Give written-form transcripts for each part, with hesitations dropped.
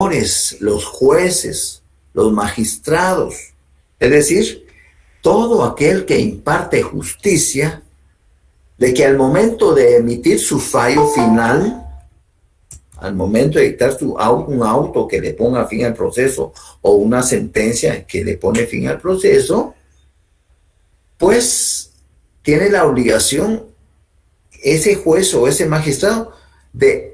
senadores, los jueces, los magistrados, es decir, todo aquel que imparte justicia, de que al momento de emitir su fallo final, al momento de dictar un auto que le ponga fin al proceso o una sentencia que le pone fin al proceso, pues tiene la obligación ese juez o ese magistrado de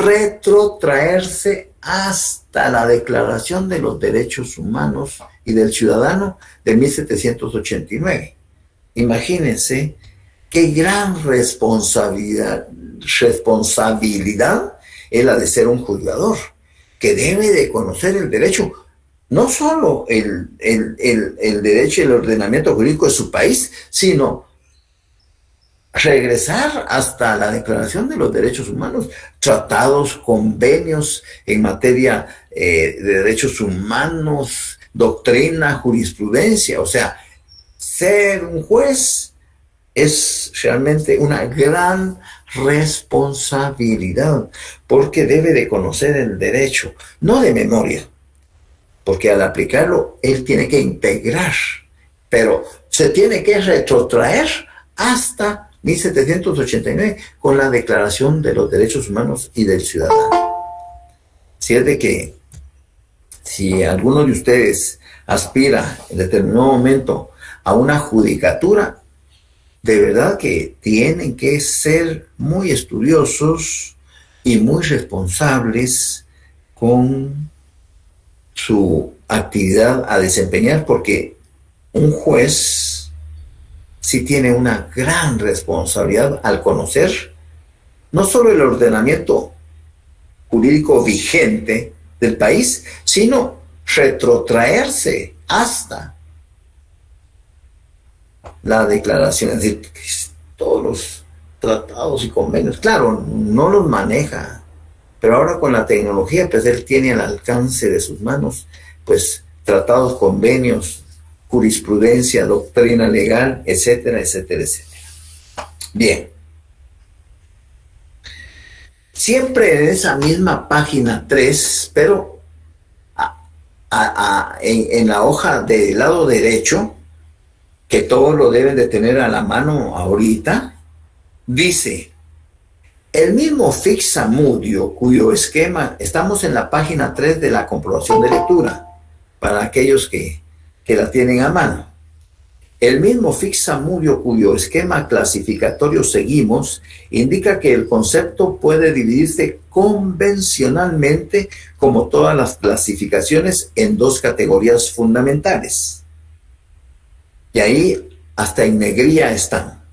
retrotraerse hasta la Declaración de los Derechos Humanos y del Ciudadano de 1789. Imagínense qué gran responsabilidad es la de ser un juzgador, que debe de conocer el derecho, no solo el derecho y el ordenamiento jurídico de su país, sino regresar hasta la Declaración de los Derechos Humanos, tratados, convenios en materia de derechos humanos, doctrina, jurisprudencia. O sea, ser un juez es realmente una gran responsabilidad, porque debe de conocer el derecho, no de memoria, porque al aplicarlo él tiene que integrar, pero se tiene que retrotraer hasta 1789 con la Declaración de los Derechos Humanos y del Ciudadano. Si es de que si alguno de ustedes aspira en determinado momento a una judicatura, de verdad que tienen que ser muy estudiosos y muy responsables con su actividad a desempeñar, porque un juez sí tiene una gran responsabilidad al conocer no solo el ordenamiento jurídico vigente del país, sino retrotraerse hasta la declaración, es decir, todos los tratados y convenios. Claro, no los maneja, pero ahora con la tecnología, pues él tiene al alcance de sus manos, pues tratados, convenios, jurisprudencia, doctrina legal, etcétera, etcétera, etcétera. Bien. Siempre en esa misma página 3, pero en la hoja del lado derecho, que todos lo deben de tener a la mano ahorita, dice: el mismo fixamudio, cuyo esquema, estamos en la página 3 de la comprobación de lectura, para aquellos que la tienen a mano. El mismo fixamudio, cuyo esquema clasificatorio seguimos, indica que el concepto puede dividirse convencionalmente, como todas las clasificaciones, en dos categorías fundamentales. Y ahí hasta en negrilla están: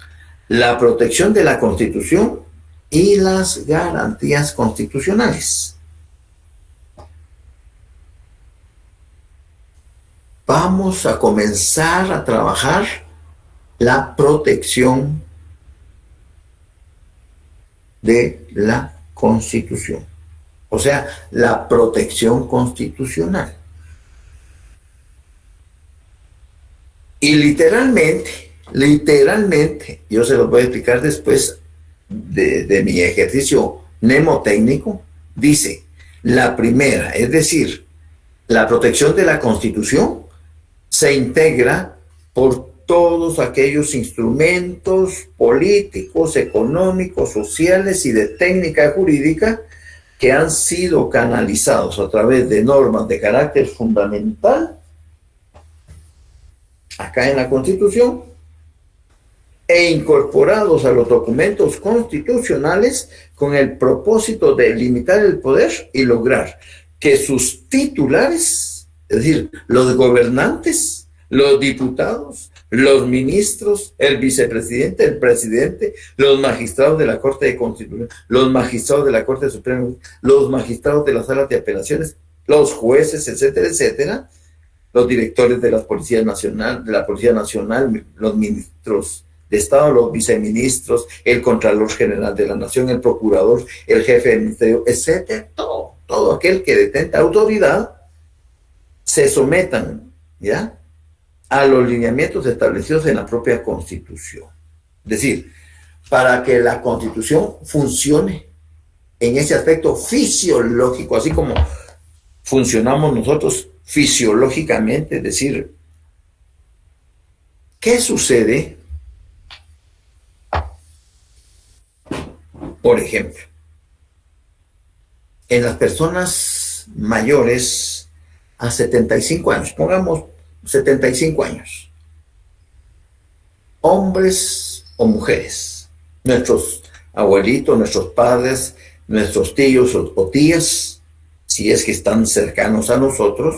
la protección de la Constitución y las garantías constitucionales. Vamos a comenzar a trabajar la protección de la Constitución, o sea, la protección constitucional. Y literalmente, yo se los voy a explicar después de mi ejercicio mnemotécnico, dice: la primera, es decir, la protección de la Constitución, se integra por todos aquellos instrumentos políticos, económicos, sociales y de técnica jurídica que han sido canalizados a través de normas de carácter fundamental acá en la Constitución e incorporados a los documentos constitucionales con el propósito de limitar el poder y lograr que sus titulares, es decir, los gobernantes, los diputados, los ministros, el vicepresidente, el presidente, los magistrados de la Corte de Constitución, los magistrados de la Corte Suprema, los magistrados de las salas de apelaciones, los jueces, etcétera, etcétera, los directores de la Policía Nacional, los ministros de Estado, los viceministros, el Contralor General de la Nación, el Procurador, el Jefe del Ministerio, etcétera, todo aquel que detenta autoridad, se sometan, ¿ya?, a los lineamientos establecidos en la propia Constitución. Es decir, para que la Constitución funcione en ese aspecto fisiológico, así como funcionamos nosotros fisiológicamente, es decir, ¿qué sucede? Por ejemplo, en las personas mayores a 75 años, pongamos 75 años, hombres o mujeres, nuestros abuelitos, nuestros padres, nuestros tíos o tías, si es que están cercanos a nosotros.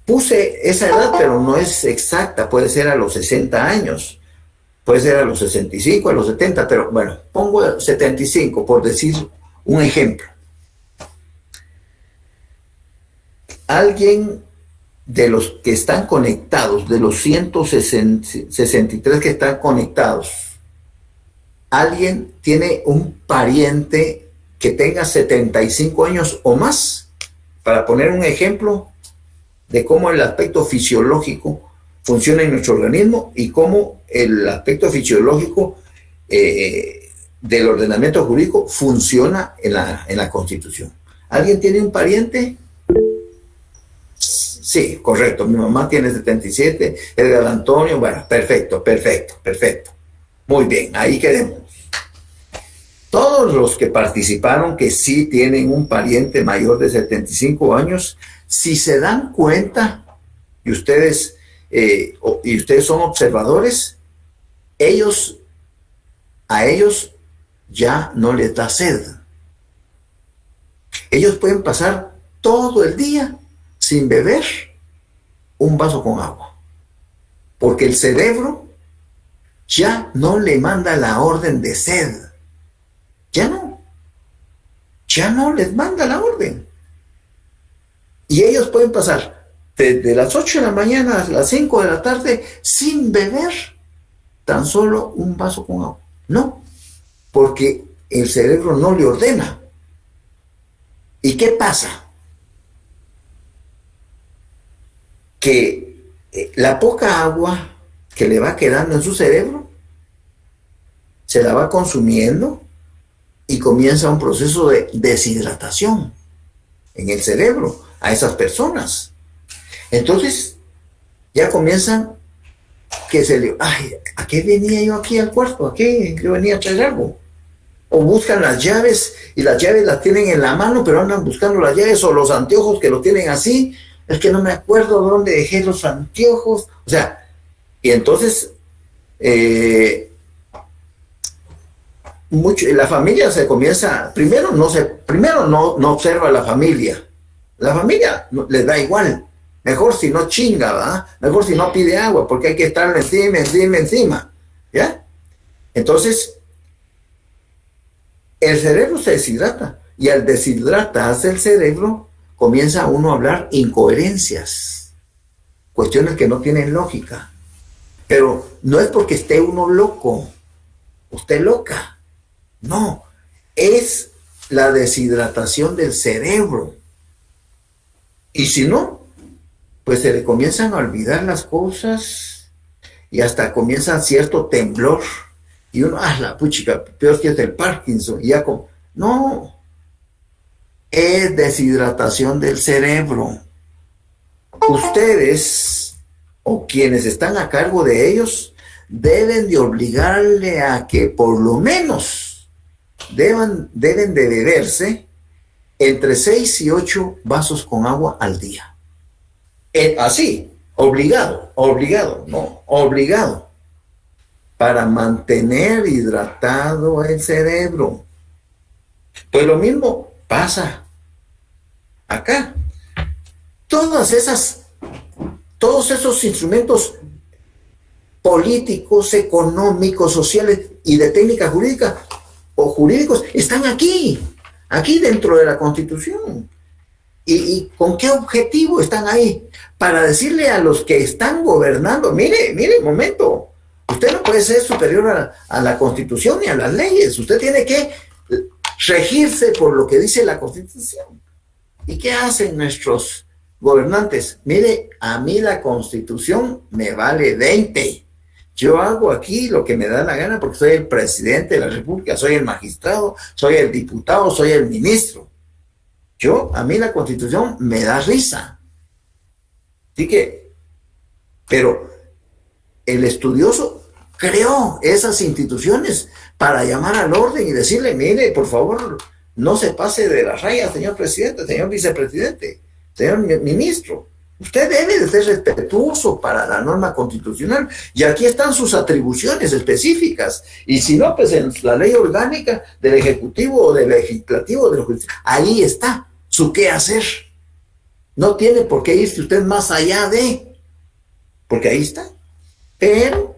Puse esa edad, pero no es exacta, puede ser a los 60 años, puede ser a los 65, a los 70, pero bueno, pongo 75 por decir un ejemplo. Alguien de los que están conectados, de los 163 que están conectados, alguien tiene un pariente que tenga 75 años o más, para poner un ejemplo de cómo el aspecto fisiológico funciona en nuestro organismo y cómo el aspecto fisiológico del ordenamiento jurídico funciona en la Constitución. ¿Alguien tiene un pariente? Sí, correcto. Mi mamá tiene 77, Edgar Antonio, bueno, perfecto. Muy bien, ahí quedemos. Todos los que participaron que sí tienen un pariente mayor de 75 años, si se dan cuenta, y ustedes son observadores, a ellos ya no les da sed. Ellos pueden pasar todo el día sin beber un vaso con agua, porque el cerebro ya no le manda la orden de sed. Ya no les manda la orden. Y ellos pueden pasar desde las 8 de la mañana a las 5 de la tarde sin beber tan solo un vaso con agua. No, porque el cerebro no le ordena. ¿Y qué pasa? Que la poca agua que le va quedando en su cerebro se la va consumiendo y comienza un proceso de deshidratación en el cerebro a esas personas. Entonces ya comienzan que ¿a qué venía yo aquí al cuarto? ¿A qué yo venía a traer algo? O buscan las llaves y las llaves las tienen en la mano, pero andan buscando las llaves, o los anteojos que lo tienen así. Es que no me acuerdo dónde dejé los anteojos. O sea, y entonces la familia se comienza, primero no observa a la familia. La familia les da igual. Mejor si no chinga, ¿verdad? Mejor si no pide agua, porque hay que estar encima. ¿Ya? Entonces, el cerebro se deshidrata. Y al deshidratarse el cerebro, comienza uno a hablar incoherencias. Cuestiones que no tienen lógica. Pero no es porque esté uno loco, usted loca. No, es la deshidratación del cerebro. Y si no, pues se le comienzan a olvidar las cosas y hasta comienza cierto temblor. Y uno, la puchica, peor que es el Parkinson. Y ya no, es deshidratación del cerebro. Ustedes o quienes están a cargo de ellos deben de obligarle a que por lo menos deben de beberse entre 6 y 8 vasos con agua al día. Así, obligado, para mantener hidratado el cerebro. Pues lo mismo pasa acá. Todos esos instrumentos políticos, económicos, sociales y de técnica jurídica o jurídicos están aquí dentro de la Constitución. ¿Y con qué objetivo están ahí? Para decirle a los que están gobernando, mire, un momento, usted no puede ser superior a la Constitución ni a las leyes, usted tiene que regirse por lo que dice la Constitución. ¿Y qué hacen nuestros gobernantes? Mire, a mí la Constitución me vale 20. Yo hago aquí lo que me da la gana porque soy el presidente de la República, soy el magistrado, soy el diputado, soy el ministro. A mí la Constitución me da risa. Así que, pero el estudioso creó esas instituciones para llamar al orden y decirle, mire, por favor, no se pase de la raya, señor presidente, señor vicepresidente, señor ministro. Usted debe de ser respetuoso para la norma constitucional. Y aquí están sus atribuciones específicas. Y si no, pues en la ley orgánica del Ejecutivo o del Legislativo, ahí está su qué hacer. No tiene por qué irse usted más allá porque ahí está. Pero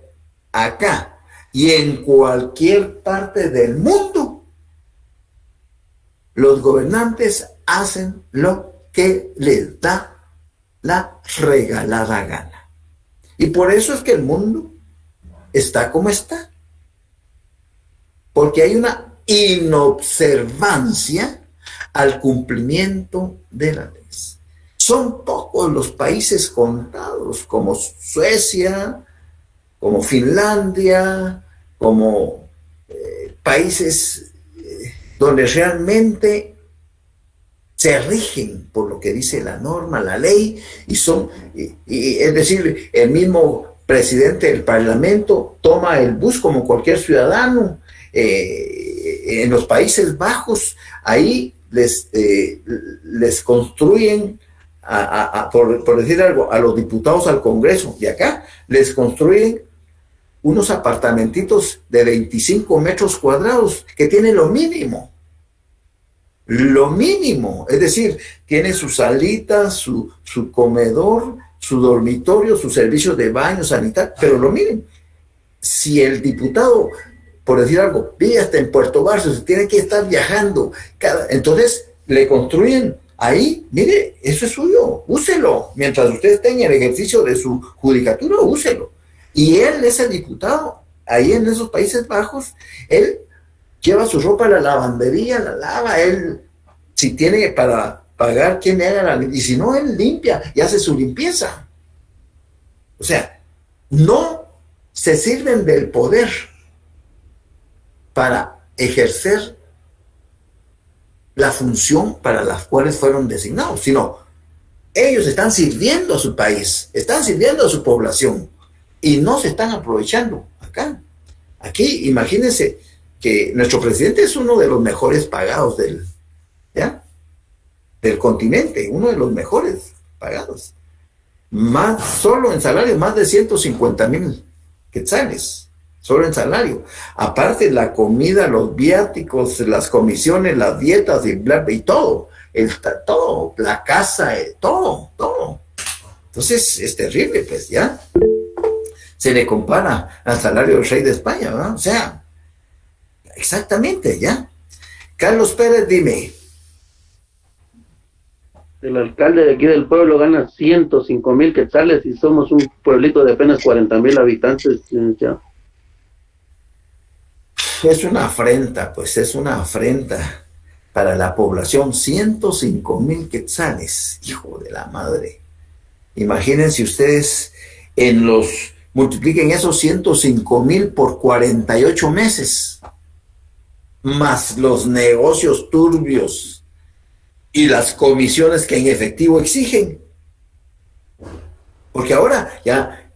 acá y en cualquier parte del mundo, los gobernantes hacen lo que les da la regalada gana. Y por eso es que el mundo está como está. Porque hay una inobservancia al cumplimiento de la ley. Son pocos los países contados, como Suecia, como Finlandia, como países donde realmente se rigen por lo que dice la norma, la ley, es decir, el mismo presidente del Parlamento toma el bus como cualquier ciudadano. En los Países Bajos, ahí les construyen, por decir algo, a los diputados al Congreso, y acá les construyen unos apartamentitos de 25 metros cuadrados que tienen lo mínimo, es decir, tiene su salita, su comedor, su dormitorio, su servicio de baño sanitario, pero lo mínimo. Si el diputado, por decir algo, vive hasta en Puerto Barrio, se tiene que estar viajando, entonces le construyen ahí, mire, eso es suyo, úselo, mientras usted esté en el ejercicio de su judicatura, úselo. Y él, ese diputado, ahí en esos Países Bajos, él lleva su ropa a la lavandería, la lava, él, si tiene para pagar, ¿quién le haga la limpieza? Y si no, él limpia y hace su limpieza. O sea, no se sirven del poder para ejercer la función para las cuales fueron designados, sino ellos están sirviendo a su país, están sirviendo a su población y no se están aprovechando acá. Aquí, imagínense que nuestro presidente es uno de los mejores pagados del continente, uno de los mejores pagados. Solo en salario, más de 150,000 quetzales, solo en salario. Aparte la comida, los viáticos, las comisiones, las dietas y bla, y todo, todo, la casa, todo. Entonces es terrible, pues, ¿ya? Se le compara al salario del rey de España, ¿verdad? O sea, exactamente, ¿ya? Carlos Pérez, dime. El alcalde de aquí del pueblo gana 105,000 quetzales y somos un pueblito de apenas 40,000 habitantes. Es una afrenta, pues es una afrenta para la población. 105,000 quetzales, hijo de la madre. Imagínense ustedes, multipliquen esos 105,000 por 48 meses, más los negocios turbios y las comisiones que en efectivo exigen. Porque ahora,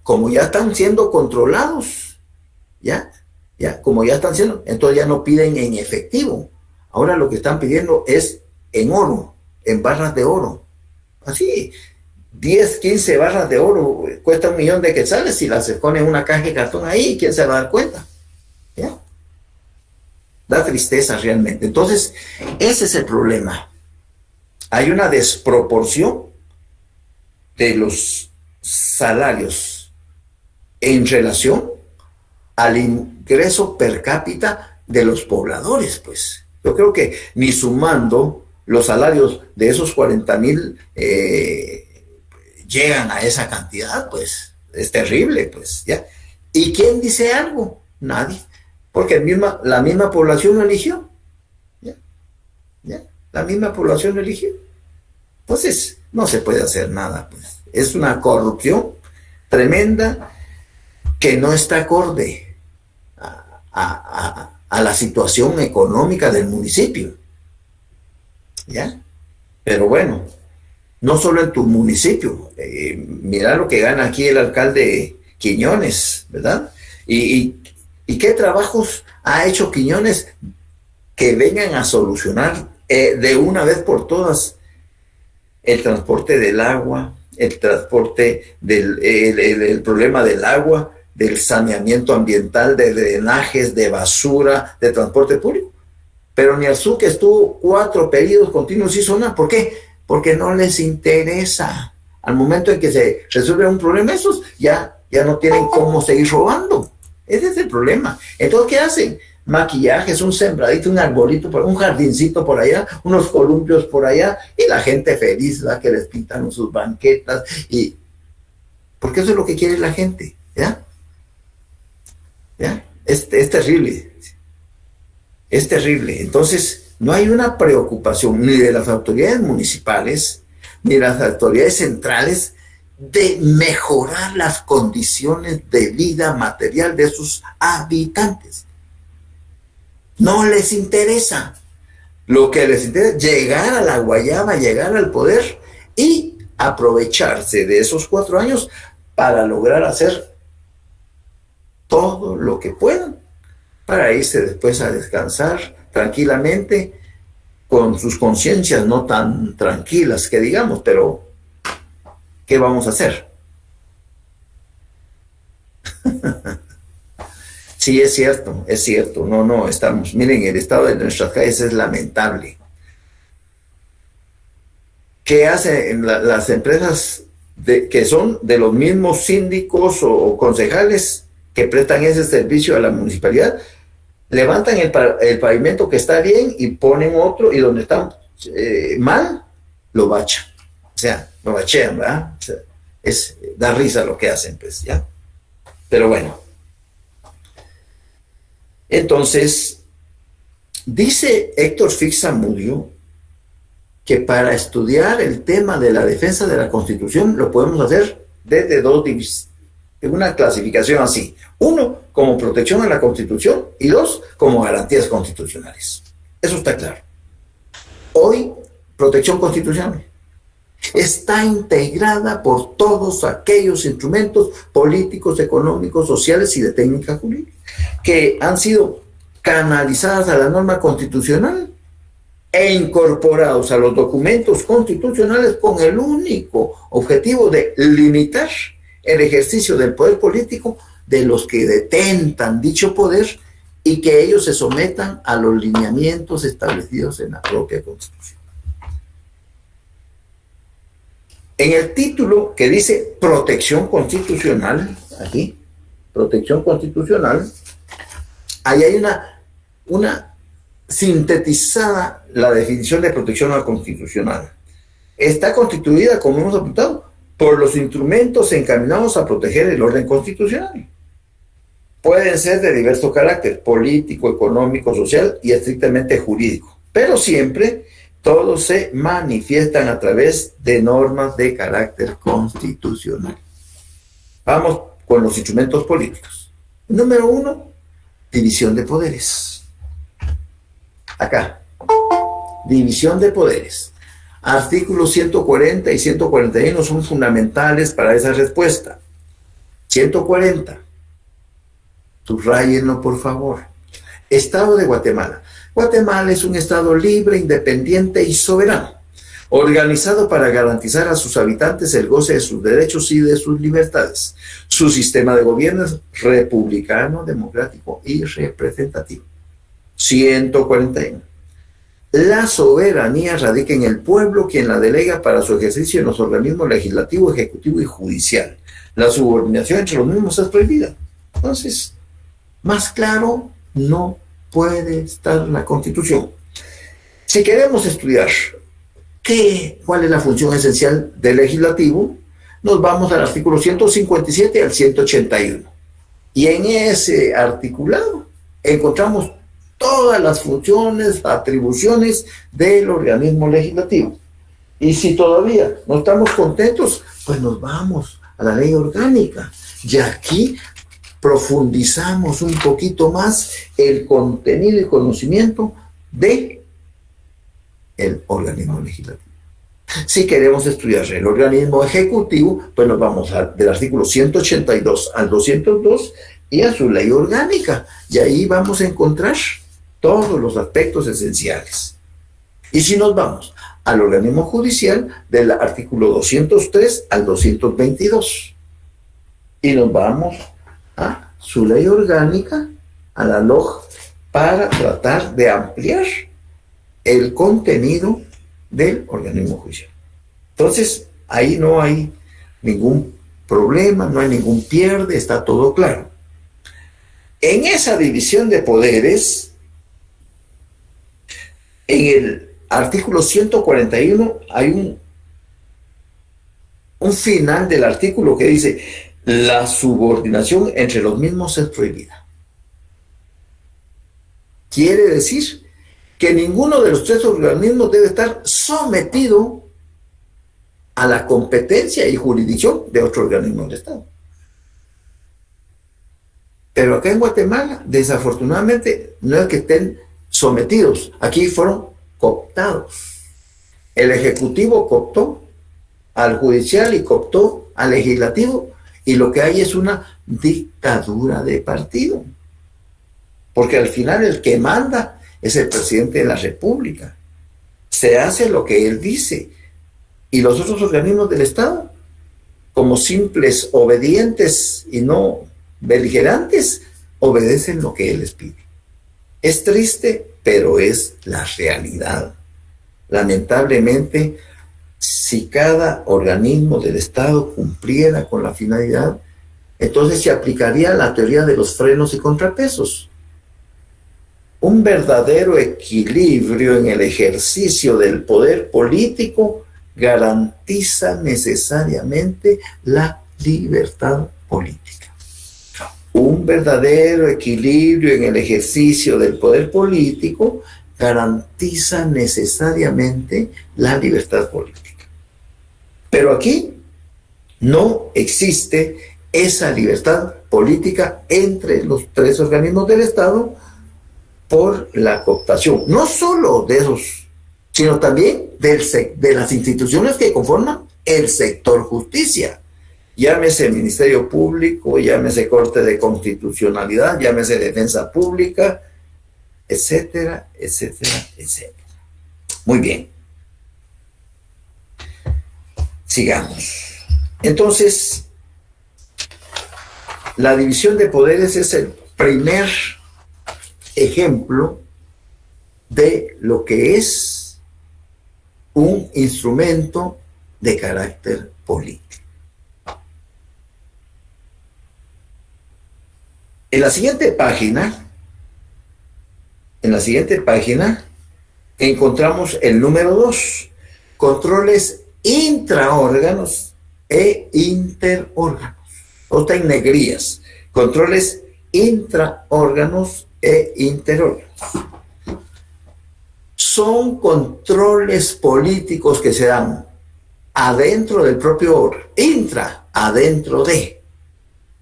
como ya están siendo controlados, como ya están siendo, entonces ya no piden en efectivo. Ahora lo que están pidiendo es en oro, en barras de oro. Así, 10, 15 barras de oro cuesta 1,000,000 de quetzales y las se pone en una caja de cartón ahí, ¿quién se va a dar cuenta? ¿Ya? Da tristeza realmente. Entonces, ese es el problema. Hay una desproporción de los salarios en relación al ingreso per cápita de los pobladores, pues. Yo creo que ni sumando los salarios de esos 40,000 llegan a esa cantidad, pues. Es terrible, pues, ¿ya? ¿Y quién dice algo? Nadie. Porque la misma población lo eligió. ¿Ya? La misma población lo eligió. Entonces, no se puede hacer nada, pues. Es una corrupción tremenda que no está acorde a la situación económica del municipio. ¿Ya? Pero bueno, no solo en tu municipio. Mira lo que gana aquí el alcalde Quiñones, ¿verdad? Y qué trabajos ha hecho Quiñones que vengan a solucionar de una vez por todas el transporte del agua, el transporte el problema del agua, del saneamiento ambiental, de drenajes, de basura, de transporte público. Pero ni Arzú, que estuvo 4 periodos continuos, hizo nada. ¿Por qué? Porque no les interesa. Al momento en que se resuelve un problema, esos ya no tienen cómo seguir robando. Ese es el problema. Entonces, ¿qué hacen? Maquillajes, un sembradito, un arbolito, un jardincito por allá, unos columpios por allá, y la gente feliz, ¿verdad? Que les pintan sus banquetas, porque eso es lo que quiere la gente, ¿ya? ¿Ya? Es terrible. Es terrible. Entonces, no hay una preocupación ni de las autoridades municipales, ni de las autoridades centrales, de mejorar las condiciones de vida material de sus habitantes. No les interesa. Lo que les interesa es llegar a la guayaba, llegar al poder y aprovecharse de esos 4 años para lograr hacer todo lo que puedan para irse después a descansar tranquilamente, con sus conciencias no tan tranquilas que digamos, pero ¿qué vamos a hacer? Sí, es cierto, no, estamos, miren, el estado de nuestras calles es lamentable. ¿Qué hacen las empresas que son de los mismos síndicos o concejales que prestan ese servicio a la municipalidad? Levantan el pavimento que está bien y ponen otro, y donde está mal, lo bachan. O sea, lo bachean, ¿verdad? O sea, da risa lo que hacen, pues, ¿ya? Pero bueno. Entonces, dice Héctor Fix Zamudio que para estudiar el tema de la defensa de la Constitución lo podemos hacer desde una clasificación así. 1, como protección a la Constitución, y 2, como garantías constitucionales. Eso está claro. Hoy, protección constitucional está integrada por todos aquellos instrumentos políticos, económicos, sociales y de técnica jurídica que han sido canalizadas a la norma constitucional e incorporados a los documentos constitucionales con el único objetivo de limitar el ejercicio del poder político de los que detentan dicho poder y que ellos se sometan a los lineamientos establecidos en la propia Constitución. En el título que dice protección constitucional, aquí, protección constitucional, ahí hay una sintetizada la definición de protección constitucional. Está constituida, como hemos apuntado, por los instrumentos encaminados a proteger el orden constitucional. Pueden ser de diverso carácter, político, económico, social y estrictamente jurídico, pero siempre todos se manifiestan a través de normas de carácter constitucional. Vamos con los instrumentos políticos. Número 1, división de poderes. Acá, división de poderes. Artículos 140 y 141 son fundamentales para esa respuesta. 140. Subrayenlo, por favor. Estado de Guatemala. Guatemala es un estado libre, independiente y soberano, organizado para garantizar a sus habitantes el goce de sus derechos y de sus libertades. Su sistema de gobierno es republicano, democrático y representativo. 141. La soberanía radica en el pueblo, quien la delega para su ejercicio en los organismos legislativo, ejecutivo y judicial. La subordinación entre los mismos es prohibida. Entonces, más claro no puede estar la Constitución. Si queremos estudiar cuál es la función esencial del legislativo, nos vamos al artículo 157 al 181. Y en ese articulado encontramos todas las funciones, atribuciones del organismo legislativo. Y si todavía no estamos contentos, pues nos vamos a la ley orgánica. Y aquí profundizamos un poquito más el contenido y conocimiento de el organismo legislativo. Si queremos estudiar el organismo ejecutivo, pues nos vamos del artículo 182 al 202 y a su ley orgánica, y ahí vamos a encontrar todos los aspectos esenciales. Y si nos vamos al organismo judicial, del artículo 203 al 222, y nos vamos a su ley orgánica, a la LOG, para tratar de ampliar el contenido del organismo judicial. Entonces, ahí no hay ningún problema, no hay ningún pierde, está todo claro. En esa división de poderes, en el artículo 141 hay un final del artículo que dice: la subordinación entre los mismos es prohibida. Quiere decir que ninguno de los tres organismos debe estar sometido a la competencia y jurisdicción de otro organismo del Estado. Pero acá en Guatemala, desafortunadamente, no es que estén sometidos. Aquí fueron cooptados. El Ejecutivo cooptó al Judicial y cooptó al Legislativo, y lo que hay es una dictadura de partido. Porque al final el que manda es el presidente de la República. Se hace lo que él dice. Y los otros organismos del Estado, como simples obedientes y no beligerantes, obedecen lo que él les pide. Es triste, pero es la realidad. Lamentablemente, si cada organismo del Estado cumpliera con la finalidad, entonces se aplicaría la teoría de los frenos y contrapesos. Un verdadero equilibrio en el ejercicio del poder político garantiza necesariamente la libertad política. Un verdadero equilibrio en el ejercicio del poder político garantiza necesariamente la libertad política. Pero aquí no existe esa libertad política entre los tres organismos del Estado por la cooptación, no solo de esos, sino también de las instituciones que conforman el sector justicia. Llámese Ministerio Público, llámese Corte de Constitucionalidad, llámese Defensa Pública, etcétera, etcétera, etcétera. Muy bien. Sigamos. Entonces, la división de poderes es el primer ejemplo de lo que es un instrumento de carácter político. En la siguiente página encontramos el número 2, controles intraórganos e interórganos. O está en negrías, controles intraórganos e interórganos. Son controles políticos que se dan adentro del propio órgano, adentro de.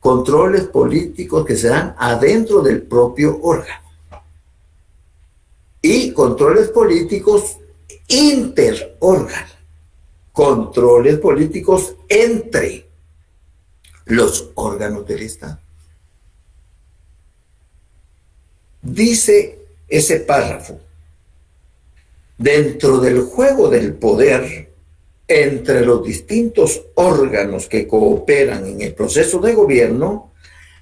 Controles políticos que se dan adentro del propio órgano. Y controles políticos interórganos. Controles políticos entre los órganos del Estado. Dice ese párrafo: dentro del juego del poder entre los distintos órganos que cooperan en el proceso de gobierno,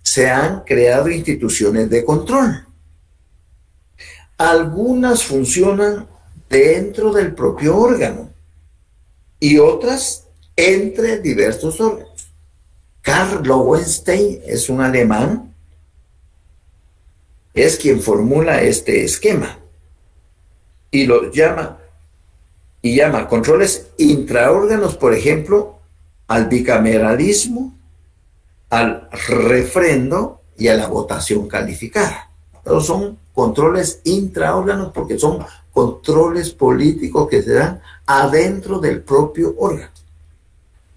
se han creado instituciones de control. Algunas funcionan dentro del propio órgano y otras entre diversos órganos. Karl Lowenstein es un alemán, es quien formula este esquema y lo llama controles intraórganos, por ejemplo, al bicameralismo, al refrendo y a la votación calificada. Todos son controles intraórganos porque son controles políticos que se dan adentro del propio órgano.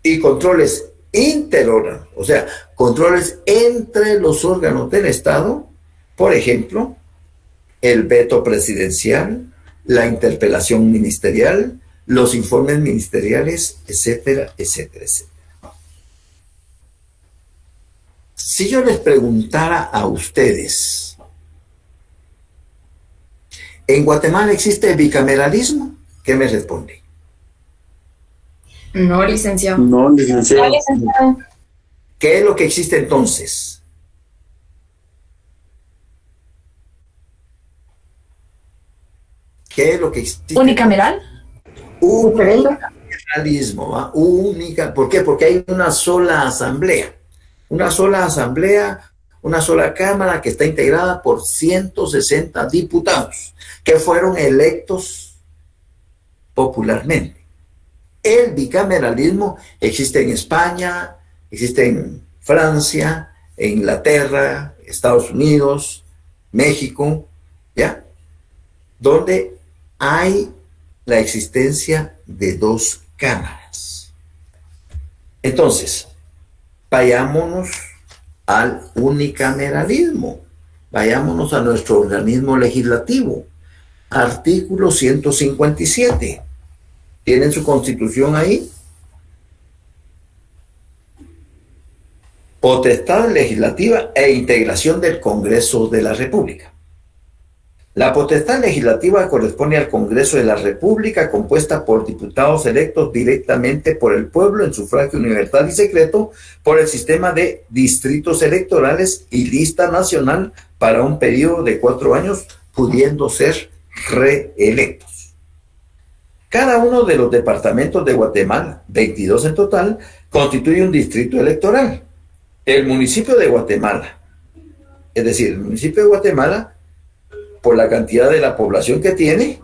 Y controles interórganos O sea, controles entre los órganos del Estado, por ejemplo, el veto presidencial, la interpelación ministerial, los informes ministeriales, etcétera, etcétera, etcétera. Si yo les preguntara a ustedes, ¿en Guatemala existe bicameralismo? ¿Qué me responde? No, licenciado. No, licenciado. No, licenciado. ¿Qué es lo que existe entonces? ¿Qué es lo que existe? ¿Unicameral? Unicameralismo, ¿va? Única. ¿Por qué? Porque hay una sola asamblea. Una sola asamblea, una sola cámara que está integrada por 160 diputados que fueron electos popularmente. El bicameralismo existe en España, existe en Francia, en Inglaterra, Estados Unidos, México, ¿ya? Donde hay la existencia de dos cámaras. Entonces, vayámonos al unicameralismo, vayámonos a nuestro organismo legislativo. Artículo 157. ¿Tienen su constitución ahí? Potestad legislativa e integración del Congreso de la República. La potestad legislativa corresponde al Congreso de la República, compuesta por diputados electos directamente por el pueblo en sufragio universal y secreto por el sistema de distritos electorales y lista nacional para un periodo de 4 años, pudiendo ser reelectos. Cada uno de los departamentos de Guatemala, 22 en total, constituye un distrito electoral. El municipio de Guatemala, es decir, el municipio de Guatemala, por la cantidad de la población que tiene,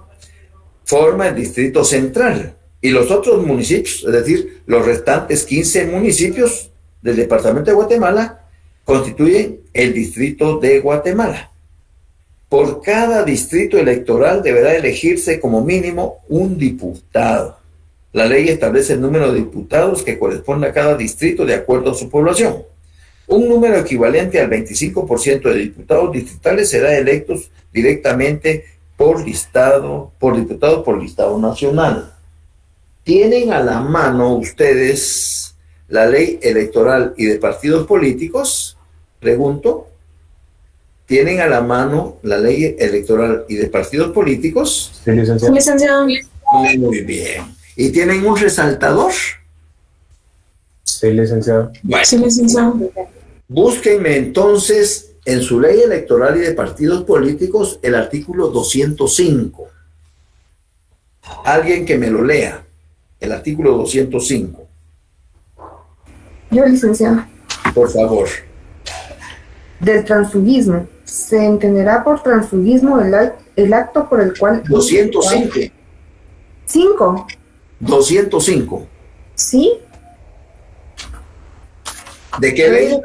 forma el distrito central. Y los otros municipios, es decir, los restantes 15 municipios del departamento de Guatemala, constituyen el distrito de Guatemala. Por cada distrito electoral deberá elegirse como mínimo un diputado. La ley establece el número de diputados que corresponde a cada distrito de acuerdo a su población. Un número equivalente al 25% de diputados distritales será electos directamente por diputados por listado nacional. ¿Tienen a la mano ustedes la ley electoral y de partidos políticos? Pregunto. ¿Tienen a la mano la ley electoral y de partidos políticos? Sí, licenciado. Licenciado. Muy bien. ¿Y tienen un resaltador? Sí, licenciado. Bueno. Sí, licenciado. Búsquenme entonces en su ley electoral y de partidos políticos el artículo 205. Alguien que me lo lea. El artículo 205. Yo, licenciado. Por favor. Del transfugismo. Se entenderá por transfugismo el acto por el cual... 205. 5. 205. ¿Sí? ¿De qué ley?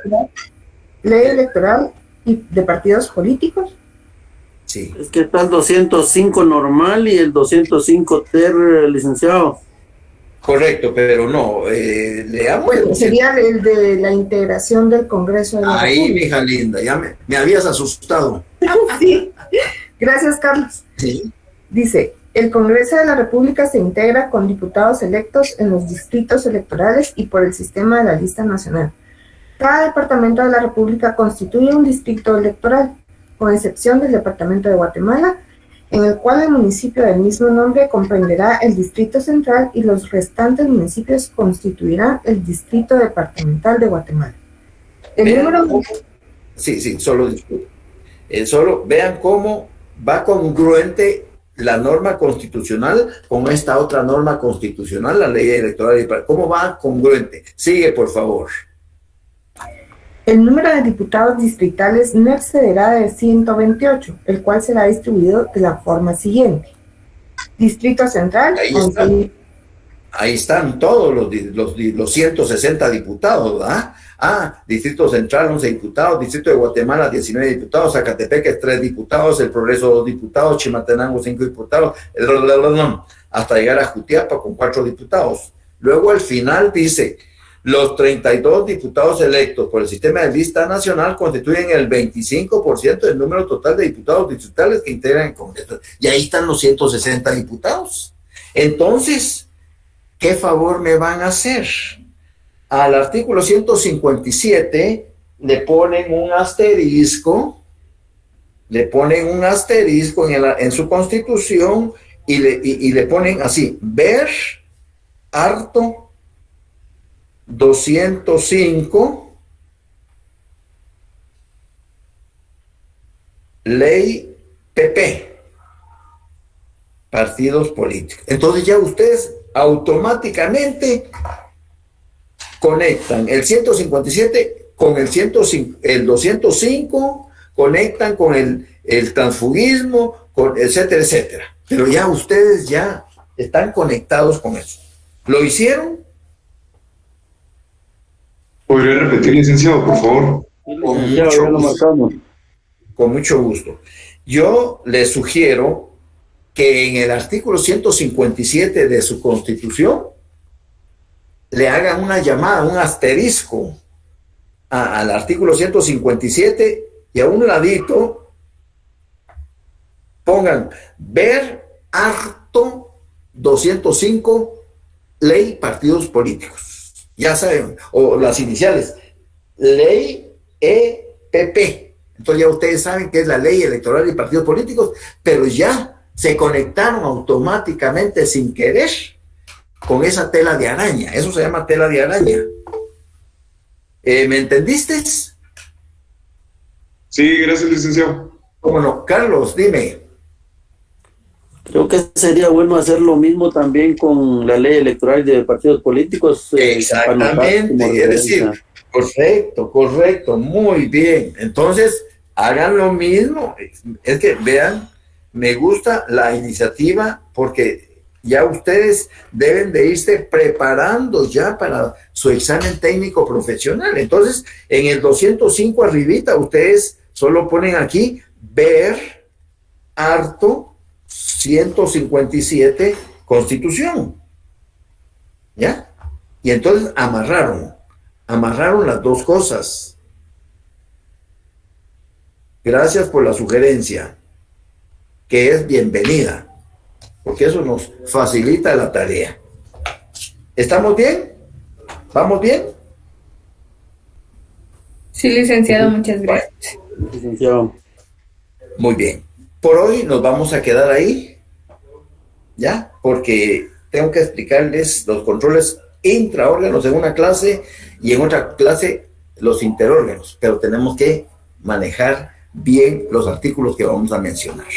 Ley electoral y de partidos políticos. Sí. Es que está el 205 normal y el 205 TER, licenciado. Correcto, pero no. Leamos. Bueno, sería el de la integración del Congreso de la Ahí, República. mija linda, ya me habías asustado. Sí. Gracias, Carlos. Sí. Dice, el Congreso de la República se integra con diputados electos en los distritos electorales y por el sistema de la lista nacional. Cada departamento de la República constituye un distrito electoral, con excepción del departamento de Guatemala, en el cual el municipio del mismo nombre comprenderá el distrito central y los restantes municipios constituirán el distrito departamental de Guatemala. Sí, solo disculpe. Solo vean cómo va congruente la norma constitucional con esta otra norma constitucional, la ley electoral. ¿Cómo va congruente? Sigue, por favor. El número de diputados distritales no excederá de 128, el cual será distribuido de la forma siguiente. Distrito Central. Ahí están todos los 160 diputados, ¿verdad? Distrito Central, 11 diputados, Distrito de Guatemala, 19 diputados, Zacatepeques, 3 diputados, El Progreso, 2 diputados, Chimaltenango, 5 diputados, hasta llegar a Jutiapa con 4 diputados. Luego al final dice, Los 32 diputados electos por el sistema de lista nacional constituyen el 25% del número total de diputados distritales que integran el Congreso. Y ahí están los 160 diputados. Entonces, ¿qué favor me van a hacer? Al artículo 157 le ponen un asterisco en su constitución y le ponen así, ver harto 205 ley PP, partidos políticos. Entonces ya ustedes automáticamente conectan el 157 con el 205, conectan con el transfugismo, etcétera, etcétera. Pero ya ustedes ya están conectados con eso. ¿Lo hicieron? ¿Podría repetir, licenciado, por favor? Con mucho gusto. Yo les sugiero que en el artículo 157 de su Constitución le hagan una llamada, un asterisco al artículo 157 y a un ladito pongan ver harto 205 ley partidos políticos. Ya saben, o las iniciales, ley EPP. Entonces ya ustedes saben que es la ley electoral y partidos políticos, pero ya se conectaron automáticamente sin querer con esa tela de araña. Eso se llama tela de araña. ¿Me entendiste? Sí, gracias, licenciado. ¿Cómo no? Carlos, dime. Creo que sería bueno hacer lo mismo también con la ley electoral de partidos políticos. Exactamente, es decir, correcto, muy bien. Entonces, hagan lo mismo. Es que, vean, me gusta la iniciativa porque ya ustedes deben de irse preparando ya para su examen técnico profesional. Entonces, en el 205 arribita, ustedes solo ponen aquí, ver harto 157 Constitución. ¿Ya? Y entonces amarraron las dos cosas. Gracias por la sugerencia, que es bienvenida, porque eso nos facilita la tarea. ¿Estamos bien? ¿Vamos bien? Sí, licenciado, muchas gracias. Licenciado. Muy bien. Por hoy nos vamos a quedar ahí, ¿ya? Porque tengo que explicarles los controles intraórganos en una clase y en otra clase los interórganos, pero tenemos que manejar bien los artículos que vamos a mencionar.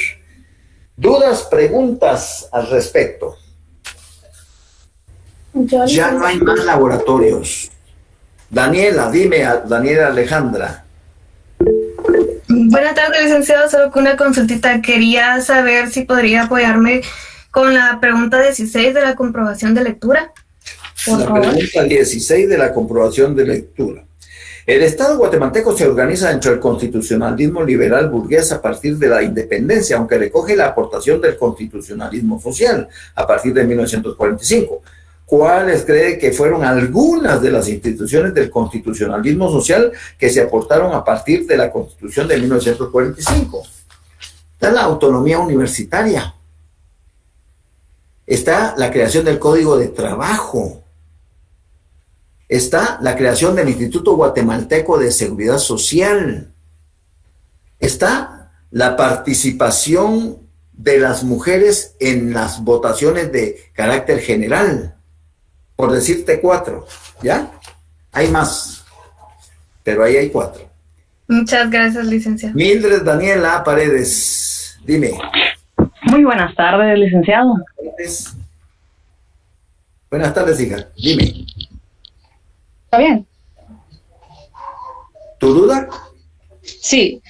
¿Dudas, preguntas al respecto? Ya no hay más laboratorios. Daniela, dime, Daniela Alejandra. Buenas tardes, licenciado. Solo que una consultita. Quería saber si podría apoyarme con la pregunta 16 de la comprobación de lectura. Por favor. Pregunta 16 de la comprobación de lectura. El Estado guatemalteco se organiza dentro del constitucionalismo liberal burgués a partir de la independencia, aunque recoge la aportación del constitucionalismo social a partir de 1945. ¿Cuáles cree que fueron algunas de las instituciones del constitucionalismo social que se aportaron a partir de la Constitución de 1945? Está la autonomía universitaria. Está la creación del Código de Trabajo. Está la creación del Instituto Guatemalteco de Seguridad Social. Está la participación de las mujeres en las votaciones de carácter general. Por decirte 4, ¿ya? Hay más, pero ahí hay 4. Muchas gracias, licenciado. Mildred Daniela Paredes, dime. Muy buenas tardes, licenciado. Buenas tardes, hija, dime. ¿Está bien? ¿Tu duda? Sí,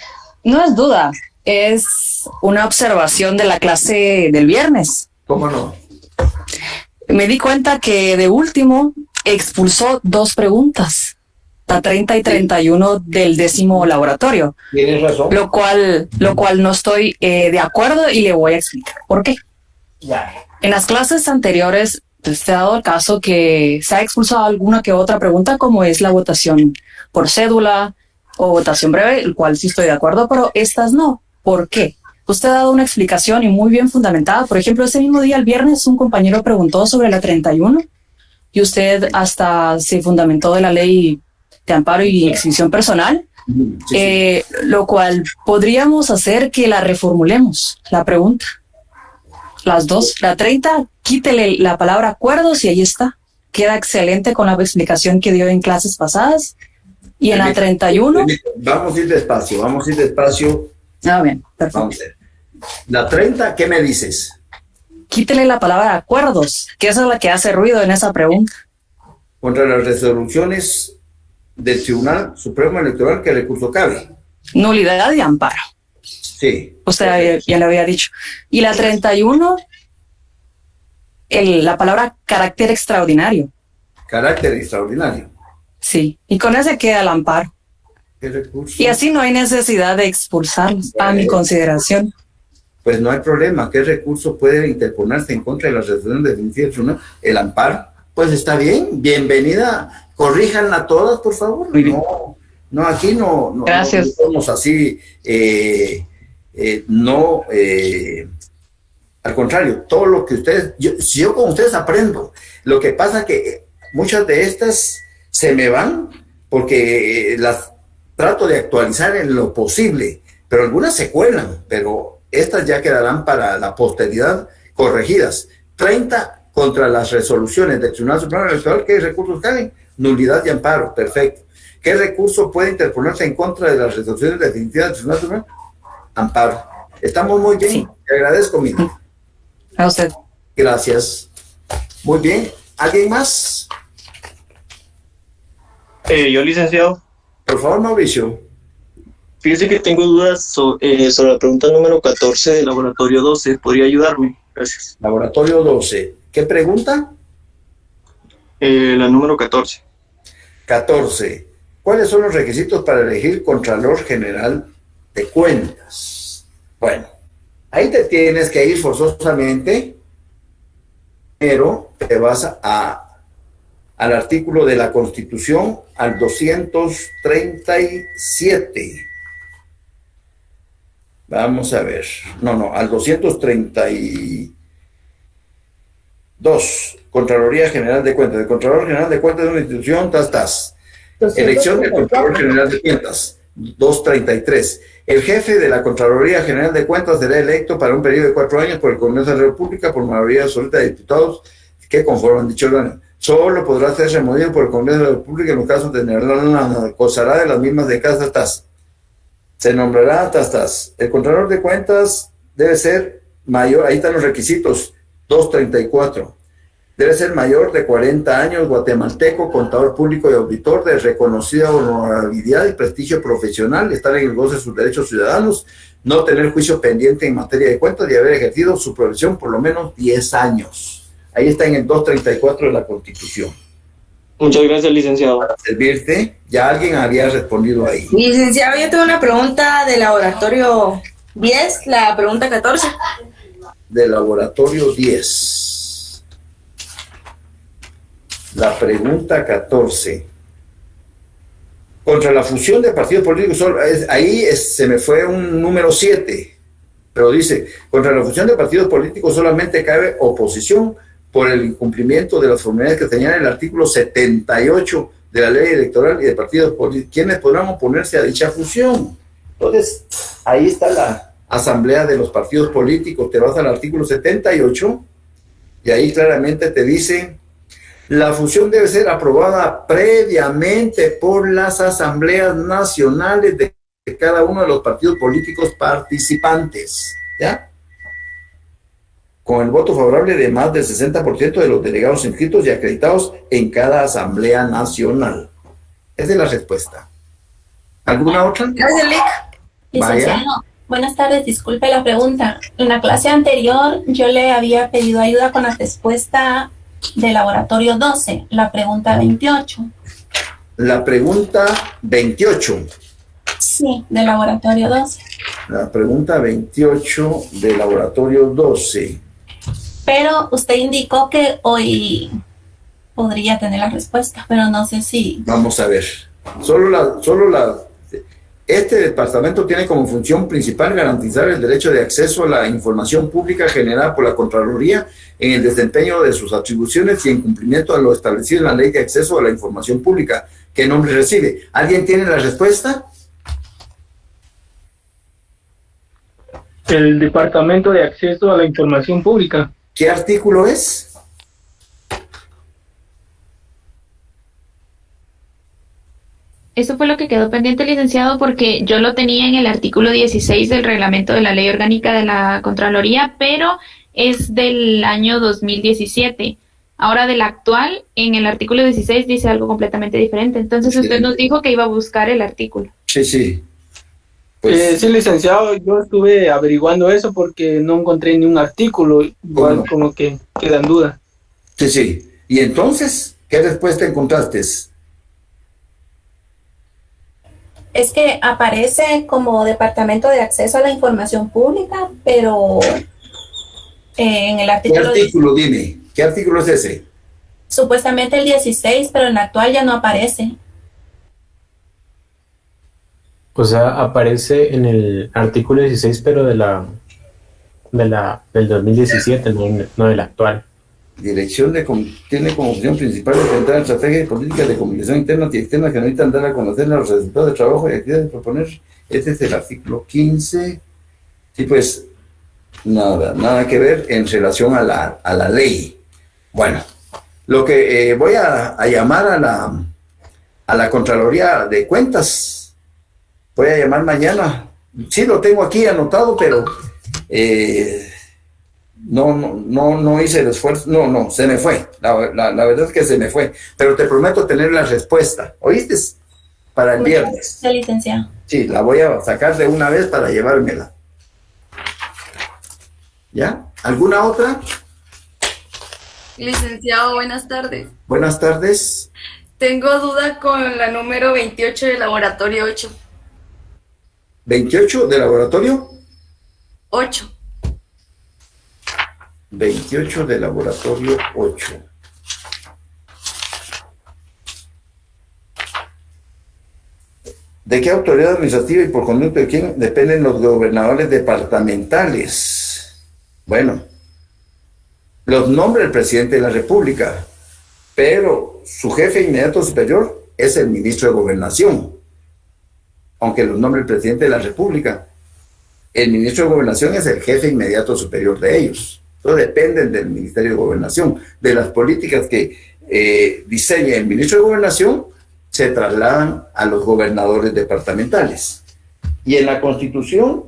no es duda, es una observación de la clase del viernes. ¿Cómo no? Me di cuenta que de último expulsó 2 preguntas, la 30 y 31 del 10º laboratorio. Tienes razón. Lo cual no estoy de acuerdo y le voy a explicar por qué. Ya. En las clases anteriores Entonces, dado el caso que se ha expulsado alguna que otra pregunta, como es la votación por cédula o votación breve, el cual sí estoy de acuerdo, pero estas no. ¿Por qué? Usted ha dado una explicación y muy bien fundamentada. Por ejemplo, ese mismo día, el viernes, un compañero preguntó sobre la 31 y usted hasta se fundamentó de la ley de amparo y exhibición personal, lo cual podríamos hacer que la reformulemos, la pregunta. Las dos. La 30, quítele la palabra acuerdos y ahí está. Queda excelente con la explicación que dio en clases pasadas. Y en la 31... Vamos a ir despacio. Ah, bien, perfecto. Vamos a ver. La 30, ¿qué me dices? Quítele la palabra acuerdos, que esa es la que hace ruido en esa pregunta. Contra las resoluciones del Tribunal Supremo Electoral que el recurso cabe. Nulidad y amparo. Sí. Usted ya le había dicho. Y la 31, la palabra carácter extraordinario. Carácter extraordinario. Sí, y con ese queda el amparo. ¿Qué recurso? Y así no hay necesidad de expulsarlos, a mi consideración. Pues no hay problema. ¿Qué recurso puede interponerse en contra de la resolución definitiva del tribunal? El amparo. Pues está bien, bienvenida. Corríjanla todas, por favor. Muy bien. No, aquí no. Gracias. No somos así. Al contrario, todo lo que ustedes, yo con ustedes aprendo. Lo que pasa que muchas de estas se me van porque las trato de actualizar en lo posible, pero algunas se cuelan, pero estas ya quedarán para la posteridad corregidas. 30 contra las resoluciones del Tribunal Supremo Electoral. ¿Qué recursos caben? Nulidad y amparo, perfecto. ¿Qué recurso puede interponerse en contra de las resoluciones definitivas del Tribunal Supremo? Amparo. Estamos muy bien. Sí. Te agradezco, Miguel. A usted. Gracias. Muy bien. ¿Alguien más? Yo, licenciado, Por favor, Mauricio. fíjese que tengo dudas sobre la pregunta número 14 del laboratorio 12. ¿Podría ayudarme? Gracias. Laboratorio 12. ¿Qué pregunta? La número 14. 14. ¿Cuáles son los requisitos para elegir Contralor General de Cuentas? Bueno, ahí te tienes que ir forzosamente, pero te vas al artículo de la Constitución, al 237. Vamos a ver. Al 232. Contraloría General de Cuentas. El Contralor General de Cuentas de una institución, Elección del Contralor General de Cuentas, 233. El jefe de la Contraloría General de Cuentas será electo para un periodo de 4 años por el Congreso de la República por mayoría absoluta de diputados que conforman dicho órgano. Solo podrá ser removido por el Congreso de la República en los casos de gozará de las mismas de cada se nombrará El Contralor de Cuentas debe ser mayor, ahí están los requisitos, 234. Debe ser mayor de 40 años, guatemalteco, contador público y auditor de reconocida honorabilidad y prestigio profesional, estar en el goce de sus derechos ciudadanos, no tener juicio pendiente en materia de cuentas y haber ejercido su profesión por lo menos 10 años. Ahí está en el 234 de la Constitución. Muchas gracias, licenciado. Para servirte, ya alguien había respondido ahí. Licenciado, yo tengo una pregunta del laboratorio 10, la pregunta 14. Del laboratorio 10. La pregunta 14. Contra la fusión de partidos políticos, se me fue un número 7, pero dice, contra la fusión de partidos políticos solamente cabe oposición por el incumplimiento de las formalidades que señala el artículo 78 de la ley electoral y de partidos políticos. ¿Quiénes podrán oponerse a dicha fusión? Entonces, ahí está la asamblea de los partidos políticos, te vas al artículo 78 y ahí claramente te dice: la fusión debe ser aprobada previamente por las asambleas nacionales de cada uno de los partidos políticos participantes, ¿ya? Con el voto favorable de más del 60% de los delegados inscritos y acreditados en cada asamblea nacional. Esa es la respuesta. ¿Alguna otra? Gracias, Lic. Licenciado, buenas tardes, disculpe la pregunta. En la clase anterior yo le había pedido ayuda con la respuesta del laboratorio 12, la pregunta 28. La pregunta 28. Sí, del laboratorio 12. La pregunta 28 del laboratorio 12. Pero usted indicó que hoy podría tener la respuesta, pero no sé si... Vamos a ver. Este departamento tiene como función principal garantizar el derecho de acceso a la información pública generada por la Contraloría en el desempeño de sus atribuciones y en cumplimiento a lo establecido en la Ley de Acceso a la Información Pública. ¿Qué nombre recibe? ¿Alguien tiene la respuesta? El Departamento de Acceso a la Información Pública. ¿Qué artículo es? Eso fue lo que quedó pendiente, licenciado, porque yo lo tenía en el artículo 16 del reglamento de la Ley Orgánica de la Contraloría, pero es del año 2017. Ahora del actual, en el artículo 16 dice algo completamente diferente. Entonces usted nos dijo que iba a buscar el artículo. Sí, sí. Sí, licenciado, yo estuve averiguando eso porque no encontré ni un artículo, igual como que queda en duda. Sí, sí. ¿Y entonces qué respuesta encontraste? Es que aparece como Departamento de Acceso a la Información Pública, pero en el artículo... ¿Qué artículo, dime? ¿Qué artículo es ese? Supuestamente el 16, pero en la actual ya no aparece. O sea, aparece en el artículo 16, pero del 2017, no del actual. Dirección tiene como función principal implementar estrategias y políticas de comunicación interna y externa que necesitan dar a conocer los resultados de trabajo y actividades de proponer. Este es el artículo 15. Sí, pues nada que ver en relación a la ley. Bueno, lo que voy a llamar a la Contraloría de Cuentas, voy a llamar mañana. Sí, lo tengo aquí anotado, pero no hice el esfuerzo, no, se me fue, la verdad es que se me fue, pero te prometo tener la respuesta, ¿oíste? Para el viernes. Sí, licenciado. Sí, la voy a sacar de una vez para llevármela. ¿Ya? ¿Alguna otra? Licenciado, buenas tardes. Buenas tardes. Tengo duda con la número 28 del laboratorio 8. ¿28 de laboratorio? 8. 28 de laboratorio 8. ¿De qué autoridad administrativa y por conducto de quién dependen los gobernadores departamentales? Bueno, los nombra el presidente de la República, pero su jefe inmediato superior es el ministro de Gobernación, aunque los nombre el presidente de la República. El ministro de Gobernación es el jefe inmediato superior de ellos. Entonces dependen del Ministerio de Gobernación. De las políticas que diseña el ministro de Gobernación, se trasladan a los gobernadores departamentales. Y en la Constitución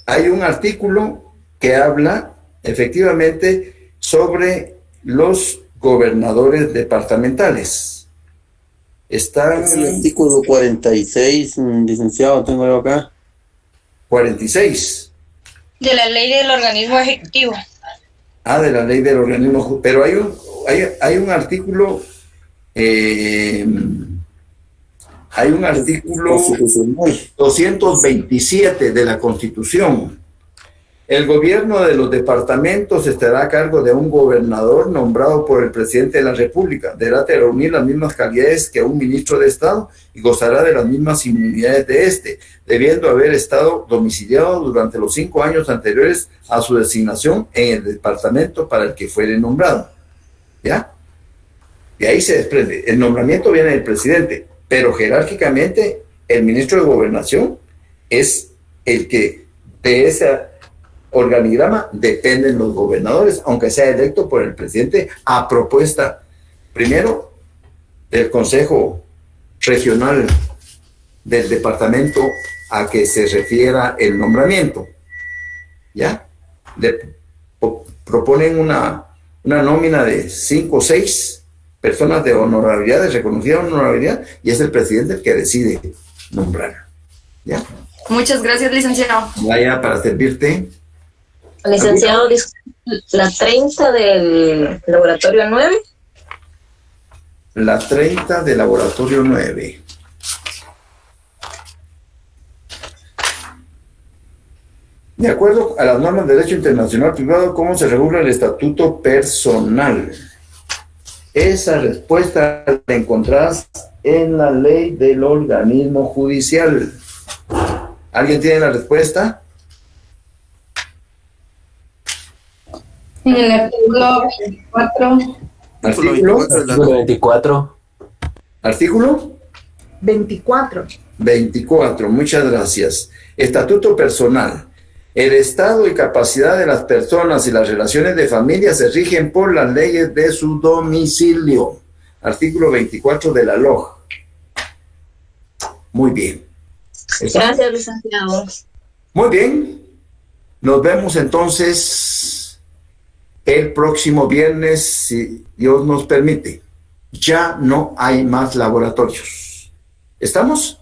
hay un artículo que habla efectivamente sobre los gobernadores departamentales. Está en el artículo 46, licenciado, tengo yo acá. 46. De la ley del organismo ejecutivo. Ah, de la ley del organismo, pero hay un artículo, hay un artículo 227 de la Constitución. El gobierno de los departamentos estará a cargo de un gobernador nombrado por el presidente de la República. Deberá reunir las mismas calidades que un ministro de Estado y gozará de las mismas inmunidades de este, debiendo haber estado domiciliado durante los 5 años anteriores a su designación en el departamento para el que fuere nombrado. ¿Ya? De ahí se desprende. El nombramiento viene del presidente, pero jerárquicamente el ministro de Gobernación es el que de esa organigrama dependen los gobernadores, aunque sea electo por el presidente a propuesta primero del Consejo Regional del departamento a que se refiera el nombramiento. ¿Ya? Proponen una nómina de 5 o 6 personas de honorabilidad, de reconocida honorabilidad, y es el presidente el que decide nombrar. ¿Ya? Muchas gracias, licenciado. Vaya, para servirte. Licenciado, la 30 del laboratorio 9. La 30 del laboratorio 9. De acuerdo a las normas de derecho internacional privado, ¿cómo se regula el estatuto personal? Esa respuesta la encontrás en la ley del organismo judicial. ¿Alguien tiene la respuesta? En el artículo 24. Artículo 24. ¿Artículo? 24. 24, muchas gracias. Estatuto personal. El estado y capacidad de las personas y las relaciones de familia se rigen por las leyes de su domicilio. Artículo 24 de la LOG. Muy bien. Gracias, licenciado. Muy bien. Nos vemos entonces el próximo viernes, si Dios nos permite. Ya no hay más laboratorios. ¿Estamos?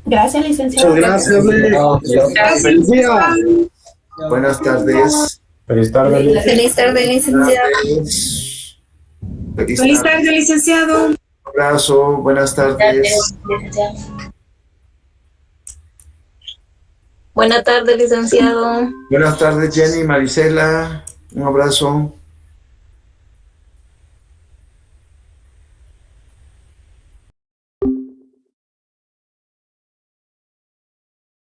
Gracias, licenciado. Muchas gracias. Feliz día. Buenas tardes. Feliz tarde. Feliz tarde, licenciado. Feliz tarde, licenciado. Un abrazo. Buenas tardes. Buenas tardes, licenciado. Buenas tardes, Jenny, Marisela. Un abrazo.